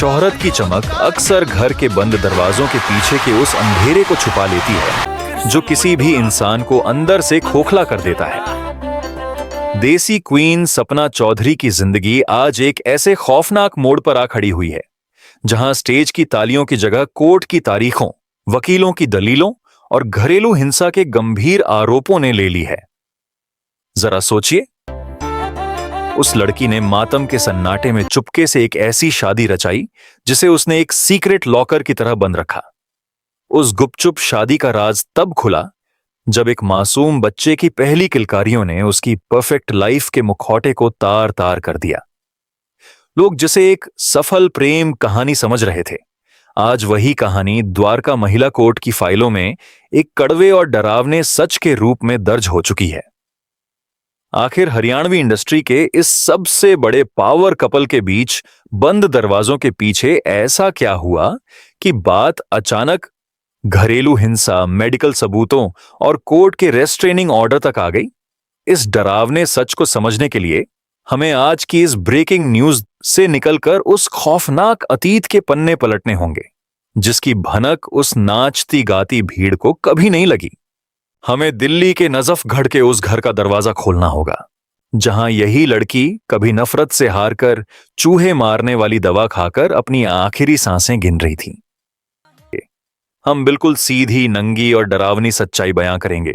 शोहरत की चमक अक्सर घर के बंद दरवाजों के पीछे के उस अंधेरे को छुपा लेती है जो किसी भी इंसान को अंदर से खोखला कर देता है। देसी क्वीन सपना चौधरी की जिंदगी आज एक ऐसे खौफनाक मोड़ पर आ खड़ी हुई है जहां स्टेज की तालियों की जगह कोर्ट की तारीखों, वकीलों की दलीलों और घरेलू हिंसा के गंभीर आरोपों ने ले ली है। जरा सोचिए, उस लड़की ने मातम के सन्नाटे में चुपके से एक ऐसी शादी रचाई जिसे उसने एक सीक्रेट लॉकर की तरह बंद रखा। उस गुपचुप शादी का राज तब खुला जब एक मासूम बच्चे की पहली किलकारियों ने उसकी परफेक्ट लाइफ के मुखौटे को तार तार कर दिया। लोग जिसे एक सफल प्रेम कहानी समझ रहे थे, आज वही कहानी द्वारका महिला कोर्ट की फाइलों में एक कड़वे और डरावने सच के रूप में दर्ज हो चुकी है। आखिर हरियाणवी इंडस्ट्री के इस सबसे बड़े पावर कपल के बीच बंद दरवाजों के पीछे ऐसा क्या हुआ कि बात अचानक घरेलू हिंसा, मेडिकल सबूतों और कोर्ट के रेस्ट्रेनिंग ऑर्डर तक आ गई? इस डरावने सच को समझने के लिए हमें आज की इस ब्रेकिंग न्यूज से निकलकर उस खौफनाक अतीत के पन्ने पलटने होंगे जिसकी भनक उस नाचती गाती भीड़ को कभी नहीं लगी। हमें दिल्ली के नजफगढ़ के उस घर का दरवाजा खोलना होगा जहां यही लड़की कभी नफरत से हारकर चूहे मारने वाली दवा खाकर अपनी आखिरी सांसें गिन रही थी। हम बिल्कुल सीधी, नंगी और डरावनी सच्चाई बयां करेंगे।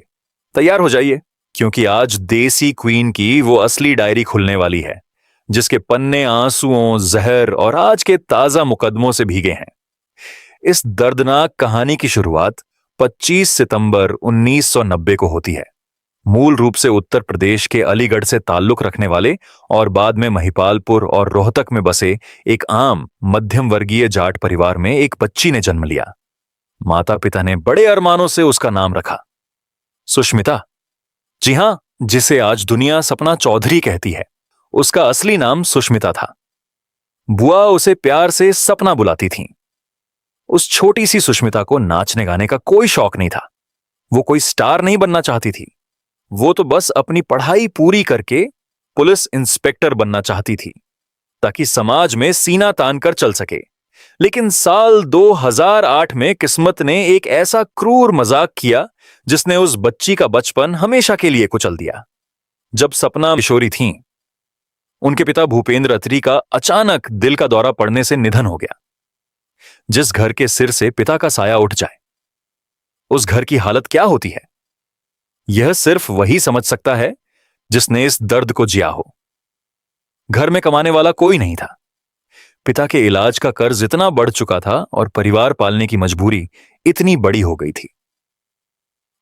तैयार हो जाइए, क्योंकि आज देसी क्वीन की वो असली डायरी खुलने वाली है जिसके पन्ने आंसुओं, जहर और आज के ताजा मुकदमों से भीगे हैं। इस दर्दनाक कहानी की शुरुआत 25 सितंबर 1990 को होती है। मूल रूप से उत्तर प्रदेश के अलीगढ़ से ताल्लुक रखने वाले और बाद में महिपालपुर और रोहतक में बसे एक आम मध्यम वर्गीय जाट परिवार में एक बच्ची ने जन्म लिया। माता पिता ने बड़े अरमानों से उसका नाम रखा, सुष्मिता। जी हां, जिसे आज दुनिया सपना चौधरी कहती है, उसका असली नाम सुष्मिता था। बुआ उसे प्यार से सपना बुलाती थीं। उस छोटी सी सुष्मिता को नाचने गाने का कोई शौक नहीं था। वो कोई स्टार नहीं बनना चाहती थी। वो तो बस अपनी पढ़ाई पूरी करके पुलिस इंस्पेक्टर बनना चाहती थी ताकि समाज में सीना तान कर चल सके। लेकिन साल 2008 में किस्मत ने एक ऐसा क्रूर मजाक किया जिसने उस बच्ची का बचपन हमेशा के लिए कुचल दिया। जब सपना किशोरी थीं, उनके पिता भूपेंद्र अत्री का अचानक दिल का दौरा पड़ने से निधन हो गया। जिस घर के सिर से पिता का साया उठ जाए, उस घर की हालत क्या होती है, यह सिर्फ वही समझ सकता है जिसने इस दर्द को जिया हो। घर में कमाने वाला कोई नहीं था। पिता के इलाज का कर्ज इतना बढ़ चुका था और परिवार पालने की मजबूरी इतनी बड़ी हो गई थी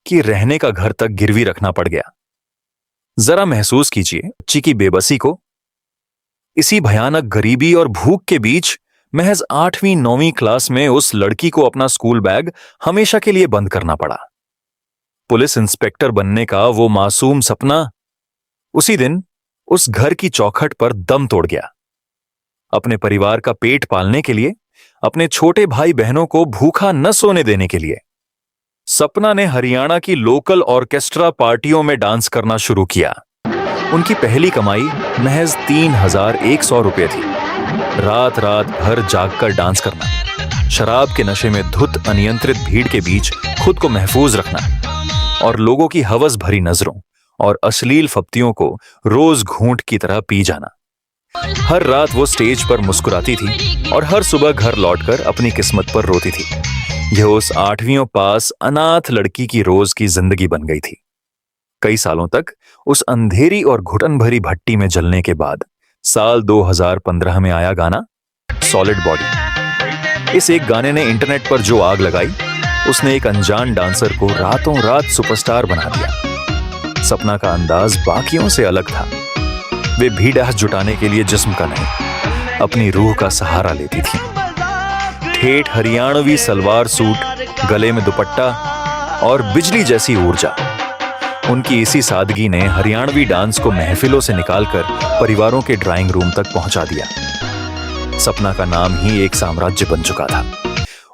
कि रहने का घर तक गिरवी रखना पड़ गया। जरा महसूस कीजिए बच्ची की बेबसी को। इसी भयानक गरीबी और भूख के बीच महज 8वीं 9वीं क्लास में उस लड़की को अपना स्कूल बैग हमेशा के लिए बंद करना पड़ा। पुलिस इंस्पेक्टर बनने का वो मासूम सपना उसी दिन उस घर की चौखट पर दम तोड़ गया। अपने परिवार का पेट पालने के लिए, अपने छोटे भाई बहनों को भूखा न सोने देने के लिए, सपना ने हरियाणा की लोकल ऑर्केस्ट्रा पार्टियों में डांस करना शुरू किया। उनकी पहली कमाई महज 3100 रुपये थी। रात रात भर जागकर डांस करना, शराब के नशे में धुत अनियंत्रित भीड़ के बीच खुद को महफूज रखना और लोगों की हवस भरी नजरों और अश्लील फप्तियों को रोज घूंट की तरह पी जाना। हर रात वो स्टेज पर मुस्कुराती थी और हर सुबह घर लौटकर अपनी किस्मत पर रोती थी। यह उस 8वीं पास अनाथ लड़की की रोज की जिंदगी बन गई थी। कई सालों तक उस अंधेरी और घुटन भरी भट्टी में जलने के बाद साल 2015 में आया गाना सॉलिड बॉडी। इस एक गाने ने इंटरनेट पर जो आग लगाई, उसने एक अनजान डांसर को रातों रात सुपरस्टार बना दिया। सपना का अंदाज बाकियों से अलग था। वे भीड़ जुटाने के लिए जिस्म का नहीं, अपनी रूह का सहारा लेती थी। ठेठ हरियाणवी सलवार सूट, गले में दुपट्टा और बिजली जैसी ऊर्जा, उनकी इसी सादगी ने हरियाणवी डांस को महफिलों से निकालकर परिवारों के ड्राइंग रूम तक पहुंचा दिया। सपना का नाम ही एक साम्राज्य बन चुका था।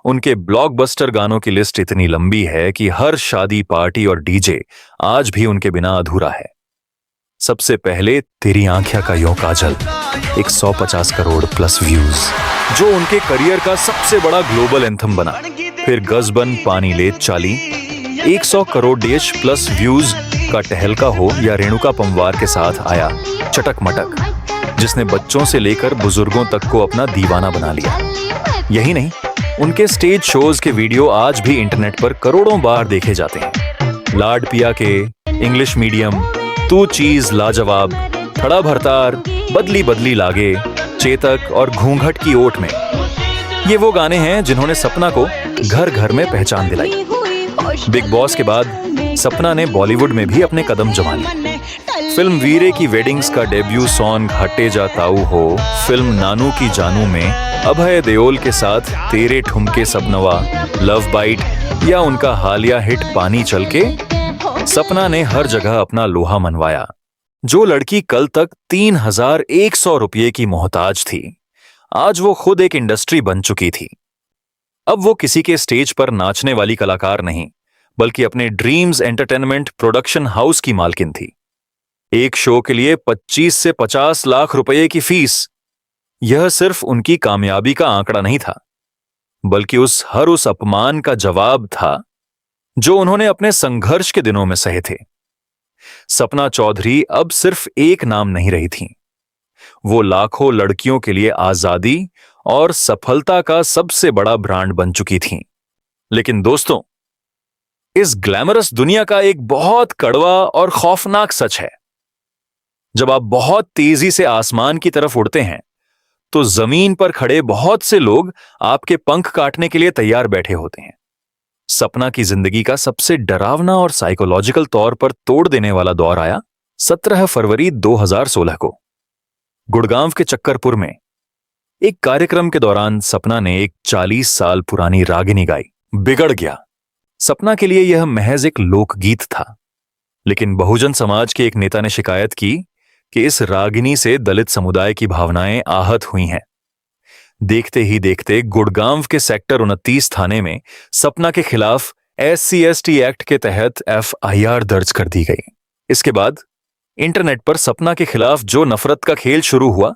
उनके ब्लॉकबस्टर गानों की लिस्ट इतनी लंबी है कि हर शादी, पार्टी और डीजे आज भी उनके बिना अधूरा है। सबसे पहले तेरी आंखें का यो काजल, 150 करोड़ प्लस व्यूज। जो उनके करियर का सबसे बड़ा ग्लोबल एंथम बना। फिर गजबन पानी ले चाली, 100 करोड़ देश प्लस व्यूज का टहलका हो या रेणुका पंवार के साथ आया चटक मटक, जिसने बच्चों से लेकर बुजुर्गों तक को अपना दीवाना बना लिया। यही नहीं, उनके स्टेज शोज के वीडियो आज भी इंटरनेट पर करोड़ों बार देखे जाते हैं। लाड पिया के, इंग्लिश मीडियम, तू चीज लाजवाब, थड़ा भरतार, बदली बदली लागे, चेतक और घूंघट की ओट में, ये वो गाने हैं जिन्होंने सपना को घर घर में पहचान दिलाई। बिग बॉस के बाद सपना ने बॉलीवुड में भी अपने कदम जमा लिए। फिल्म वीरे की वेडिंग्स का डेब्यू सॉन्ग हटे जा ताऊ हो, फिल्म नानू की जानू में अभय देओल के साथ तेरे ठुमके सबनवा, लव बाइट या उनका हालिया हिट पानी चल के, सपना ने हर जगह अपना लोहा मनवाया। जो लड़की कल तक 3100 रुपये की मोहताज थी, आज वो खुद एक इंडस्ट्री बन चुकी थी। अब वो किसी के स्टेज पर नाचने वाली कलाकार नहीं, बल्कि अपने ड्रीम्स एंटरटेनमेंट प्रोडक्शन हाउस की मालकिन थी। एक शो के लिए 25 से 50 लाख रुपए की फीस, यह सिर्फ उनकी कामयाबी का आंकड़ा नहीं था, बल्कि उस अपमान का जवाब था जो उन्होंने अपने संघर्ष के दिनों में सहे थे। सपना चौधरी अब सिर्फ एक नाम नहीं रही थीं, वो लाखों लड़कियों के लिए आजादी और सफलता का सबसे बड़ा ब्रांड बन चुकी थीं। लेकिन दोस्तों, इस ग्लैमरस दुनिया का एक बहुत कड़वा और खौफनाक सच है। जब आप बहुत तेजी से आसमान की तरफ उड़ते हैं, तो जमीन पर खड़े बहुत से लोग आपके पंख काटने के लिए तैयार बैठे होते हैं। सपना की जिंदगी का सबसे डरावना और साइकोलॉजिकल तौर पर तोड़ देने वाला दौर आया 17 फरवरी 2016 को। गुड़गांव के चक्करपुर में एक कार्यक्रम के दौरान सपना ने एक 40 साल पुरानी रागिनी गाई, बिगड़ गया। सपना के लिए यह महज एक लोकगीत था, लेकिन बहुजन समाज के एक नेता ने शिकायत की कि इस रागिनी से दलित समुदाय की भावनाएं आहत हुई हैं। देखते ही देखते गुड़गांव के सेक्टर 29 थाने में सपना के खिलाफ SC/ST एक्ट के तहत FIR दर्ज कर दी गई। इसके बाद इंटरनेट पर सपना के खिलाफ जो नफरत का खेल शुरू हुआ,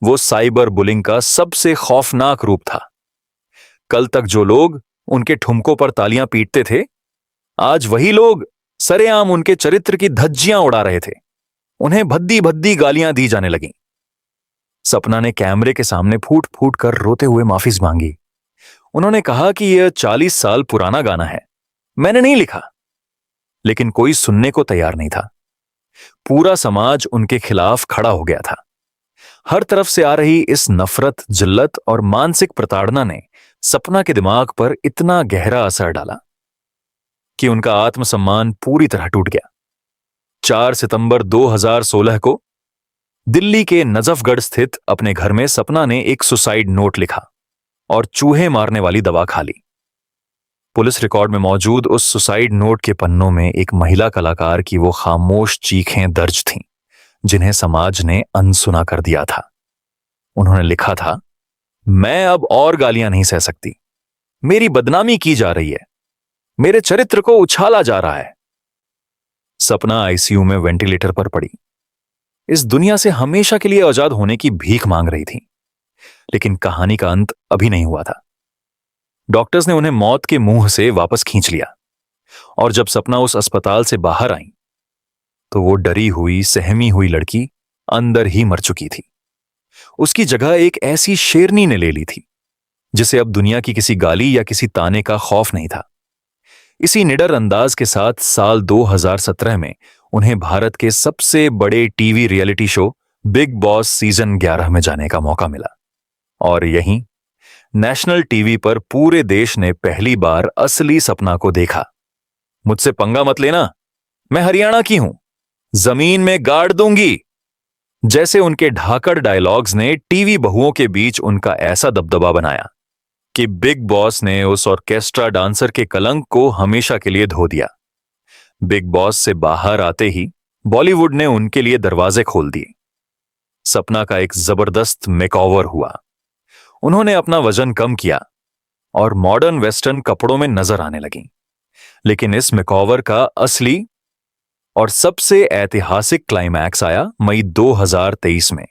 वो साइबर बुलिंग का सबसे खौफनाक रूप था। कल तक जो लोग उनके ठुमकों पर तालियां पीटते थे, आज वही लोग सरेआम उनके चरित्र की धज्जियां उड़ा रहे थे। उन्हें भद्दी भद्दी गालियां दी जाने लगीं। सपना ने कैमरे के सामने फूट फूट कर रोते हुए माफी मांगी। उन्होंने कहा कि यह 40 साल पुराना गाना है, मैंने नहीं लिखा। लेकिन कोई सुनने को तैयार नहीं था। पूरा समाज उनके खिलाफ खड़ा हो गया था। हर तरफ से आ रही इस नफरत, जिल्लत और मानसिक प्रताड़ना ने सपना के दिमाग पर इतना गहरा असर डाला कि उनका आत्मसम्मान पूरी तरह टूट गया। 4 सितंबर 2016 को दिल्ली के नजफगढ़ स्थित अपने घर में सपना ने एक सुसाइड नोट लिखा और चूहे मारने वाली दवा खा ली। पुलिस रिकॉर्ड में मौजूद उस सुसाइड नोट के पन्नों में एक महिला कलाकार की वो खामोश चीखें दर्ज थीं, जिन्हें समाज ने अनसुना कर दिया था। उन्होंने लिखा था, मैं अब और गालियां नहीं सह सकती, मेरी बदनामी की जा रही है, मेरे चरित्र को उछाला जा रहा है। सपना ICU में वेंटिलेटर पर पड़ी। इस दुनिया से हमेशा के लिए आजाद होने की भीख मांग रही थी। लेकिन कहानी का अंत अभी नहीं हुआ था। डॉक्टर्स ने उन्हें मौत के मुंह से वापस खींच लिया, और जब सपना उस अस्पताल से बाहर आई, तो वो डरी हुई, सहमी हुई लड़की अंदर ही मर चुकी थी। उसकी जगह एक ऐसी शेरनी ने ले ली थी, जिसे अब दुनिया की किसी गाली या किसी ताने का खौफ नहीं था। इसी निडर अंदाज के साथ साल 2017 में उन्हें भारत के सबसे बड़े TV reality show big boss season 11 में जाने का मौका मिला। और यहीं नेशनल टीवी पर पूरे देश ने पहली बार असली सपना को देखा। मुझसे पंगा मत लेना, मैं हरियाणा की हूं, जमीन में गाड़ दूंगी, जैसे उनके ढाकड़ डायलॉग्स ने टीवी बहुओं के बीच उनका ऐसा दबदबा बनाया कि बिग बॉस ने उस ऑर्केस्ट्रा डांसर के कलंक को हमेशा के लिए धो दिया। बिग बॉस से बाहर आते ही बॉलीवुड ने उनके लिए दरवाजे खोल दिए। सपना का एक जबरदस्त मेकओवर हुआ। उन्होंने अपना वजन कम किया और मॉडर्न वेस्टर्न कपड़ों में नजर आने लगी। लेकिन इस मेकओवर का असली और सबसे ऐतिहासिक क्लाइमैक्स आया मई 2023 में,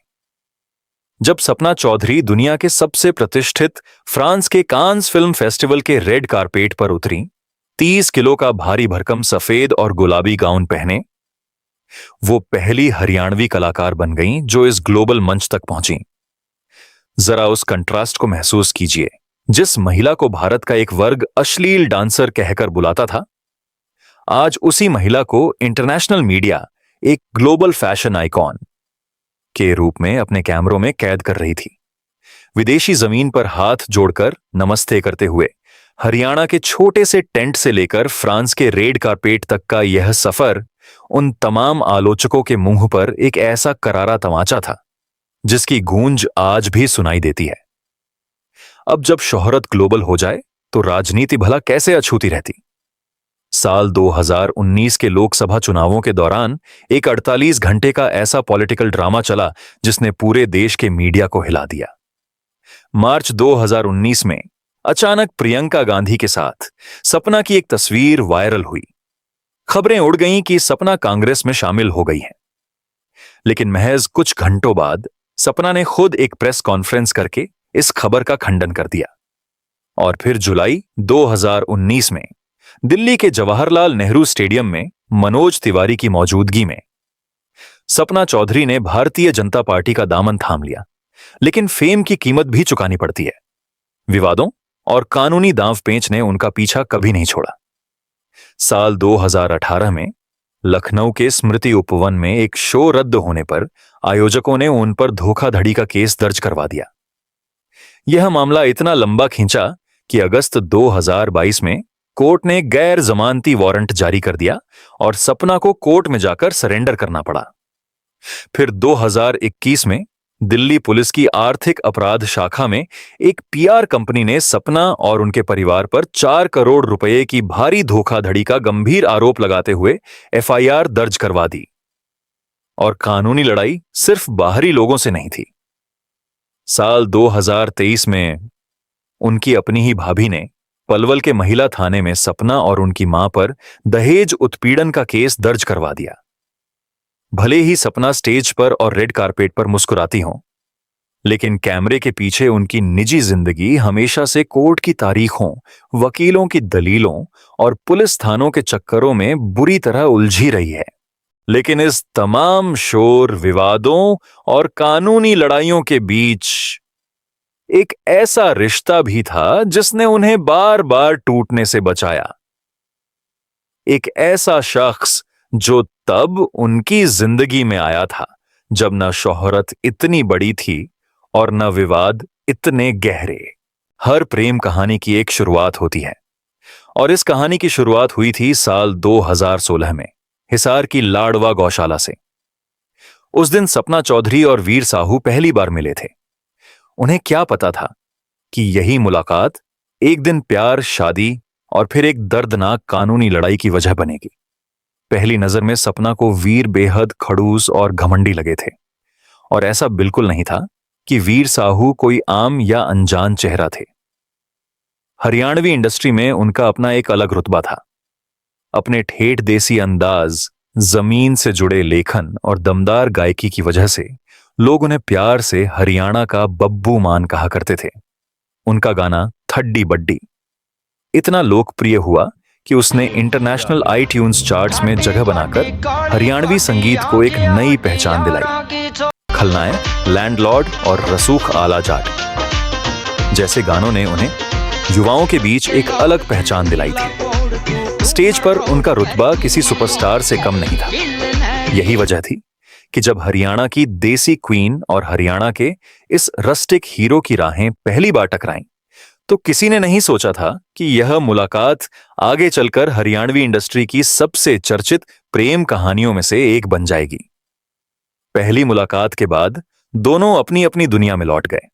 जब सपना चौधरी दुनिया के सबसे प्रतिष्ठित फ्रांस के कांस फिल्म फेस्टिवल के रेड कारपेट पर उतरी, 30 किलो का भारी भरकम सफेद और गुलाबी गाउन पहने, वो पहली हरियाणवी कलाकार बन गईं जो इस ग्लोबल मंच तक पहुंची। जरा उस कंट्रास्ट को महसूस कीजिए। जिस महिला को भारत का एक वर्ग अश्लील डांसर कहकर बुलाता था, आज उसी महिला को इंटरनेशनल मीडिया एक ग्लोबल फैशन आइकॉन के रूप में अपने कैमरों में कैद कर रही थी। विदेशी जमीन पर हाथ जोड़कर नमस्ते करते हुए हरियाणा के छोटे से टेंट से लेकर फ्रांस के रेड कारपेट तक का यह सफर उन तमाम आलोचकों के मुंह पर एक ऐसा करारा तमाचा था जिसकी गूंज आज भी सुनाई देती है। अब जब शोहरत ग्लोबल हो जाए तो राजनीति भला कैसे अछूती रहती। साल 2019 के लोकसभा चुनावों के दौरान एक 48 घंटे का ऐसा पॉलिटिकल ड्रामा चला जिसने पूरे देश के मीडिया को हिला दिया। मार्च 2019 में अचानक प्रियंका गांधी के साथ सपना की एक तस्वीर वायरल हुई। खबरें उड़ गईं कि सपना कांग्रेस में शामिल हो गई है। लेकिन महज कुछ घंटों बाद सपना ने खुद एक प्रेस कॉन्फ्रेंस करके इस खबर का खंडन कर दिया। और फिर जुलाई 2019 में दिल्ली के जवाहरलाल नेहरू स्टेडियम में मनोज तिवारी की मौजूदगी में सपना चौधरी ने भारतीय जनता पार्टी का दामन थाम लिया। लेकिन फेम की कीमत भी चुकानी पड़ती है। विवादों और कानूनी दांवपेच ने उनका पीछा कभी नहीं छोड़ा। साल 2018 में लखनऊ के स्मृति उपवन में एक शो रद्द होने पर आयोजकों ने उन पर धोखाधड़ी का केस दर्ज करवा दिया। यह मामला इतना लंबा खींचा कि अगस्त 2022 में कोर्ट ने गैर जमानती वारंट जारी कर दिया और सपना को कोर्ट में जाकर सरेंडर करना पड़ा। फिर 2021 में दिल्ली पुलिस की आर्थिक अपराध शाखा में एक पीआर कंपनी ने सपना और उनके परिवार पर 4 करोड़ रुपए की भारी धोखाधड़ी का गंभीर आरोप लगाते हुए एफआईआर दर्ज करवा दी। और कानूनी लड़ाई सिर्फ बाहरी लोगों से नहीं थी। साल 2023 में उनकी अपनी ही भाभी ने पलवल के महिला थाने में सपना और उनकी मां पर दहेज उत्पीड़न का केस दर्ज करवा दिया। भले ही सपना स्टेज पर और रेड कारपेट पर मुस्कुराती हों, लेकिन कैमरे के पीछे उनकी निजी जिंदगी हमेशा से कोर्ट की तारीखों, वकीलों की दलीलों और पुलिस थानों के चक्करों में बुरी तरह उलझी रही है। लेकिन इस तमाम शोर, विवादों और कानूनी लड़ाइयों के बीच एक ऐसा रिश्ता भी था जिसने उन्हें बार बार टूटने से बचाया। एक ऐसा शख्स जो तब उनकी जिंदगी में आया था जब न शोहरत इतनी बड़ी थी और न विवाद इतने गहरे। हर प्रेम कहानी की एक शुरुआत होती है और इस कहानी की शुरुआत हुई थी साल 2016 में हिसार की लाडवा गौशाला से। उस दिन सपना चौधरी और वीर साहू पहली बार मिले थे। उन्हें क्या पता था कि यही मुलाकात एक दिन प्यार, शादी और फिर एक दर्दनाक कानूनी लड़ाई की वजह बनेगी। पहली नजर में सपना को वीर बेहद खड़ूस और घमंडी लगे थे और ऐसा बिल्कुल नहीं था कि वीर साहू कोई आम या अनजान चेहरा थे। हरियाणवी इंडस्ट्री में उनका अपना एक अलग रुतबा था। अपने ठेठ देसी अंदाज, जमीन से जुड़े लेखन और दमदार गायकी की वजह से लोग उन्हें प्यार से हरियाणा का बब्बू मान कहा करते थे। उनका गाना थड्डी बड्डी इतना लोकप्रिय हुआ कि उसने इंटरनेशनल आईट्यून्स चार्ट्स में जगह बनाकर हरियाणवी संगीत को एक नई पहचान दिलाई। खलनायक, लैंडलॉर्ड और रसूख आला जाट जैसे गानों ने उन्हें युवाओं के बीच एक अलग पहचान दिलाई थी। स्टेज पर उनका रुतबा किसी सुपरस्टार से कम नहीं था। यही वजह थी कि जब हरियाणा की देसी क्वीन और हरियाणा के इस रस्टिक हीरो की राहें पहली बार टकराईं, तो किसी ने नहीं सोचा था कि यह मुलाकात आगे चलकर हरियाणवी इंडस्ट्री की सबसे चर्चित प्रेम कहानियों में से एक बन जाएगी। पहली मुलाकात के बाद दोनों अपनी अपनी दुनिया में लौट गए,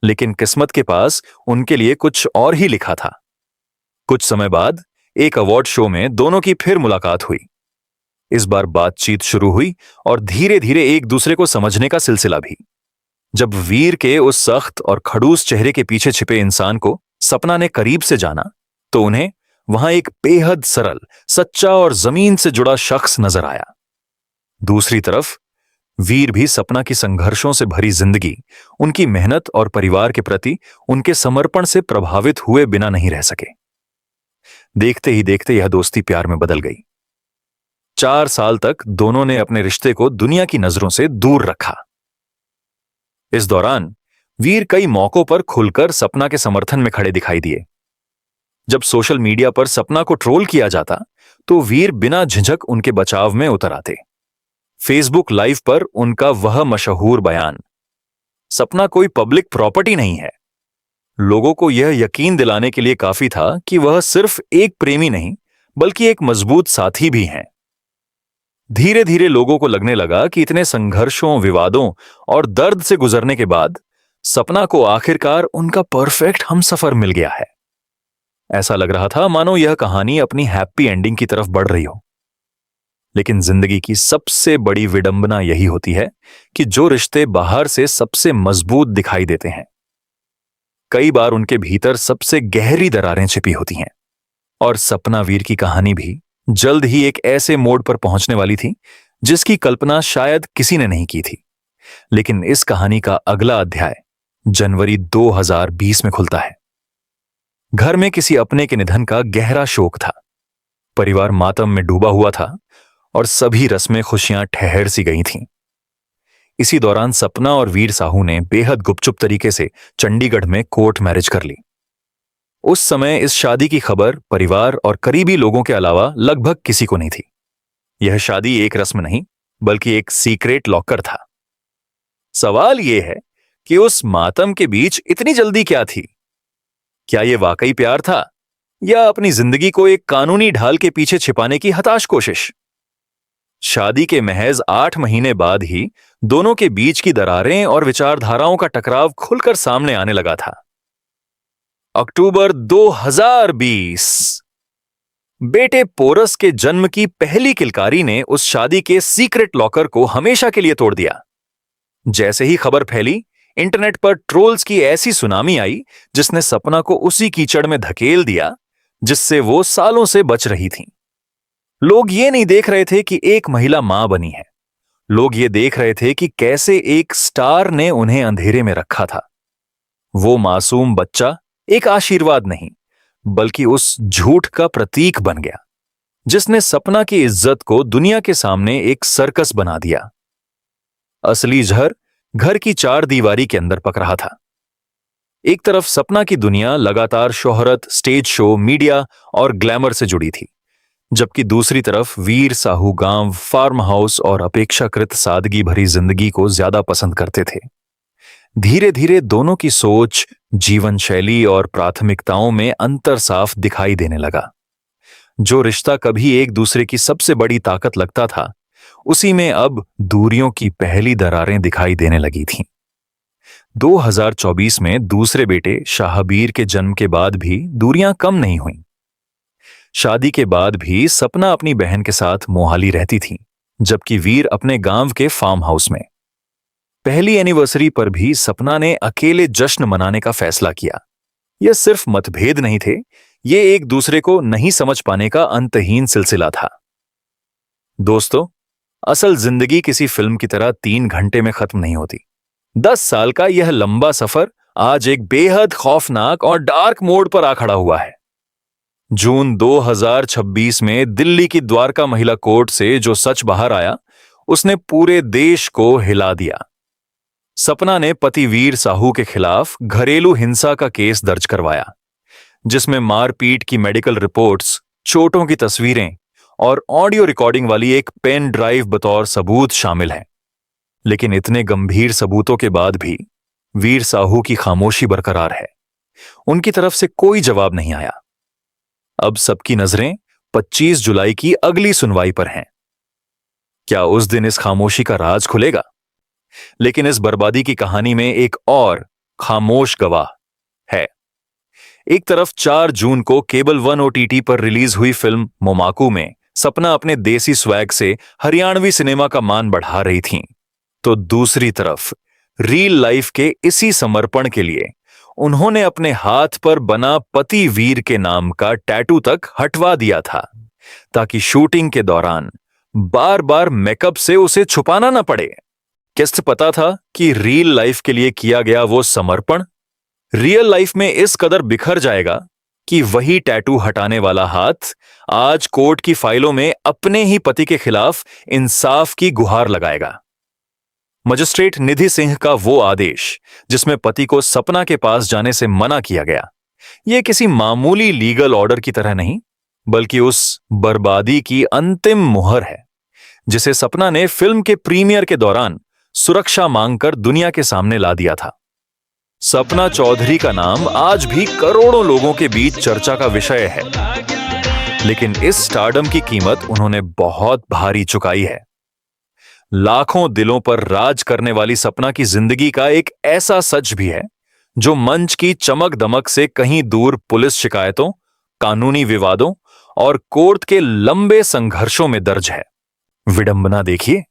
लेकिन किस्मत के पास उनके लिए कुछ और ही लिखा था। कुछ समय बाद एक अवार्ड शो में दोनों की फिर मुलाकात हुई। इस बार बातचीत शुरू हुई और धीरे धीरे एक दूसरे को समझने का सिलसिला भी। जब वीर के उस सख्त और खड़ूस चेहरे के पीछे छिपे इंसान को सपना ने करीब से जाना, तो उन्हें वहां एक बेहद सरल, सच्चा और जमीन से जुड़ा शख्स नजर आया। दूसरी तरफ वीर भी सपना की संघर्षों से भरी जिंदगी, उनकी मेहनत और परिवार के प्रति उनके समर्पण से प्रभावित हुए बिना नहीं रह सके। देखते ही देखते यह दोस्ती प्यार में बदल गई। 4 साल तक दोनों ने अपने रिश्ते को दुनिया की नजरों से दूर रखा। इस दौरान वीर कई मौकों पर खुलकर सपना के समर्थन में खड़े दिखाई दिए। जब सोशल मीडिया पर सपना को ट्रोल किया जाता तो वीर बिना झिझक उनके बचाव में उतर आते। फेसबुक लाइव पर उनका वह मशहूर बयान, सपना कोई पब्लिक प्रॉपर्टी नहीं है, लोगों को यह यकीन दिलाने के लिए काफी था कि वह सिर्फ एक प्रेमी नहीं बल्कि एक मजबूत साथी भी हैं। धीरे धीरे लोगों को लगने लगा कि इतने संघर्षों, विवादों और दर्द से गुजरने के बाद सपना को आखिरकार उनका परफेक्ट हमसफर मिल गया है। ऐसा लग रहा था मानो यह कहानी अपनी हैप्पी एंडिंग की तरफ बढ़ रही हो। लेकिन जिंदगी की सबसे बड़ी विडंबना यही होती है कि जो रिश्ते बाहर से सबसे मजबूत दिखाई देते हैं, कई बार उनके भीतर सबसे गहरी दरारें छिपी होती हैं। और सपना वीर की कहानी भी जल्द ही एक ऐसे मोड़ पर पहुंचने वाली थी जिसकी कल्पना शायद किसी ने नहीं की थी। लेकिन इस कहानी का अगला अध्याय जनवरी 2020 में खुलता है। घर में किसी अपने के निधन का गहरा शोक था। परिवार मातम में डूबा हुआ था और सभी रस्में, खुशियां ठहर सी गई थीं। इसी दौरान सपना और वीर साहू ने बेहद गुपचुप तरीके से चंडीगढ़ में कोर्ट मैरिज कर ली। उस समय इस शादी की खबर परिवार और करीबी लोगों के अलावा लगभग किसी को नहीं थी। यह शादी एक रस्म नहीं बल्कि एक सीक्रेट लॉकर था। सवाल यह है कि उस मातम के बीच इतनी जल्दी क्या थी? क्या यह वाकई प्यार था या अपनी जिंदगी को एक कानूनी ढाल के पीछे छिपाने की हताश कोशिश? शादी के महज 8 महीने बाद ही दोनों के बीच की दरारें और विचारधाराओं का टकराव खुलकर सामने आने लगा था। अक्टूबर 2020, बेटे पोरस के जन्म की पहली किलकारी ने उस शादी के सीक्रेट लॉकर को हमेशा के लिए तोड़ दिया। जैसे ही खबर फैली, इंटरनेट पर ट्रोल्स की ऐसी सुनामी आई जिसने सपना को उसी कीचड़ में धकेल दिया जिससे वो सालों से बच रही थी। लोग ये नहीं देख रहे थे कि एक महिला मां बनी है, लोग ये देख रहे थे कि कैसे एक स्टार ने उन्हें अंधेरे में रखा था। वो मासूम बच्चा एक आशीर्वाद नहीं बल्कि उस झूठ का प्रतीक बन गया जिसने सपना की इज्जत को दुनिया के सामने एक सर्कस बना दिया। असली जहर घर की 4 दीवारी के अंदर पक रहा था। एक तरफ सपना की दुनिया लगातार शोहरत, स्टेज शो, मीडिया और ग्लैमर से जुड़ी थी, जबकि दूसरी तरफ वीर साहू गांव, फार्म हाउस और अपेक्षाकृत सादगी भरी जिंदगी को ज्यादा पसंद करते थे। धीरे धीरे दोनों की सोच, जीवन शैली और प्राथमिकताओं में अंतर साफ दिखाई देने लगा। जो रिश्ता कभी एक दूसरे की सबसे बड़ी ताकत लगता था, उसी में अब दूरियों की पहली दरारें दिखाई देने लगी थीं। 2024 में दूसरे बेटे शाहबीर के जन्म के बाद भी दूरियां कम नहीं हुईं। शादी के बाद भी सपना अपनी बहन के साथ मोहाली रहती थी, जबकि वीर अपने गांव के फार्म हाउस में। पहली एनिवर्सरी पर भी सपना ने अकेले जश्न मनाने का फैसला किया। यह सिर्फ मतभेद नहीं थे, ये एक दूसरे को नहीं समझ पाने का अंतहीन सिलसिला था। दोस्तों, असल जिंदगी किसी फिल्म की तरह 3 घंटे में खत्म नहीं होती। 10 साल का यह लंबा सफर आज एक बेहद खौफनाक और डार्क मोड़ पर आ खड़ा हुआ है। जून 2026 में दिल्ली की द्वारका महिला कोर्ट से जो सच बाहर आया, उसने पूरे देश को हिला दिया। सपना ने पति वीर साहू के खिलाफ घरेलू हिंसा का केस दर्ज करवाया, जिसमें मारपीट की मेडिकल रिपोर्ट्स, चोटों की तस्वीरें और ऑडियो रिकॉर्डिंग वाली एक पेन ड्राइव बतौर सबूत शामिल है। लेकिन इतने गंभीर सबूतों के बाद भी वीर साहू की खामोशी बरकरार है। उनकी तरफ से कोई जवाब नहीं आया। अब सबकी नजरें 25 जुलाई की अगली सुनवाई पर हैं। क्या उस दिन इस खामोशी का राज खुलेगा? लेकिन इस बर्बादी की कहानी में एक और खामोश गवाह है। एक तरफ 4 जून को केबल 1 OTT पर रिलीज हुई फिल्म मोमाकू में सपना अपने देसी स्वैग से हरियाणवी सिनेमा का मान बढ़ा रही थीं, तो दूसरी तरफ रियल लाइफ के इसी समर्पण के लिए उन्होंने अपने हाथ पर बना पति वीर के नाम का टैटू तक हटवा दिया था, ताकि शूटिंग के दौरान बार बार मेकअप से उसे छुपाना न पड़े। किस्त पता था कि रियल लाइफ के लिए किया गया वो समर्पण रियल लाइफ में इस कदर बिखर जाएगा कि वही टैटू हटाने वाला हाथ आज कोर्ट की फाइलों में अपने ही पति के खिलाफ इंसाफ की गुहार लगाएगा। मजिस्ट्रेट निधि सिंह का वो आदेश जिसमें पति को सपना के पास जाने से मना किया गया, यह किसी मामूली लीगल ऑर्डर की तरह नहीं, बल्कि उस बर्बादी की अंतिम मुहर है जिसे सपना ने फिल्म के प्रीमियर के दौरान सुरक्षा मांगकर दुनिया के सामने ला दिया था। सपना चौधरी का नाम आज भी करोड़ों लोगों के बीच चर्चा का विषय है, लेकिन इस स्टारडम की कीमत उन्होंने बहुत भारी चुकाई है। लाखों दिलों पर राज करने वाली सपना की जिंदगी का एक ऐसा सच भी है जो मंच की चमक दमक से कहीं दूर पुलिस शिकायतों, कानूनी विवादों और कोर्ट के लंबे संघर्षों में दर्ज है। विडंबना देखिए,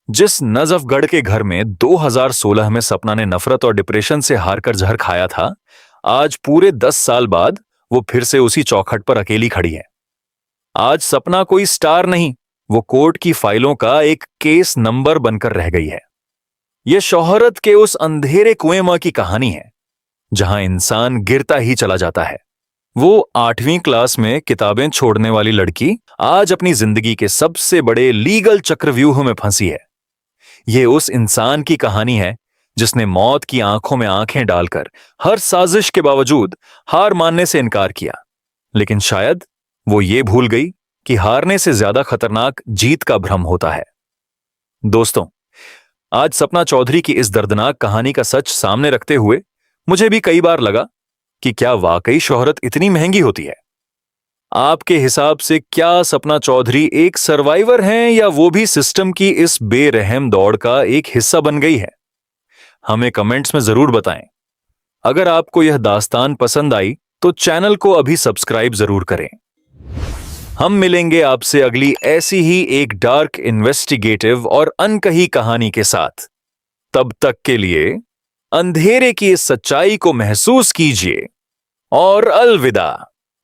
जिस नजफगढ़ के घर में 2016 में सपना ने नफरत और डिप्रेशन से हारकर जहर खाया था, आज पूरे 10 साल बाद वो फिर से उसी चौखट पर अकेली खड़ी है। आज सपना कोई स्टार नहीं, वो कोर्ट की फाइलों का एक केस नंबर बनकर रह गई है। यह शोहरत के उस अंधेरे कुएं की कहानी है जहां इंसान गिरता ही चला जाता है। वो 8वीं क्लास में किताबें छोड़ने वाली लड़की आज अपनी जिंदगी के सबसे बड़े लीगल चक्रव्यूह में फंसी है। यह उस इंसान की कहानी है जिसने मौत की आंखों में आंखें डालकर हर साजिश के बावजूद हार मानने से इनकार किया, लेकिन शायद वो ये भूल गई कि हारने से ज्यादा खतरनाक जीत का भ्रम होता है। दोस्तों, आज सपना चौधरी की इस दर्दनाक कहानी का सच सामने रखते हुए मुझे भी कई बार लगा कि क्या वाकई शोहरत इतनी महंगी होती है? आपके हिसाब से क्या सपना चौधरी एक सर्वाइवर हैं या वो भी सिस्टम की इस बेरहम दौड़ का एक हिस्सा बन गई है? हमें कमेंट्स में जरूर बताएं। अगर आपको यह दास्तान पसंद आई तो चैनल को अभी सब्सक्राइब जरूर करें। हम मिलेंगे आपसे अगली ऐसी ही एक डार्क इन्वेस्टिगेटिव और अनकही कहानी के साथ। तब तक के लिए अंधेरे की इस सच्चाई को महसूस कीजिए और अलविदा।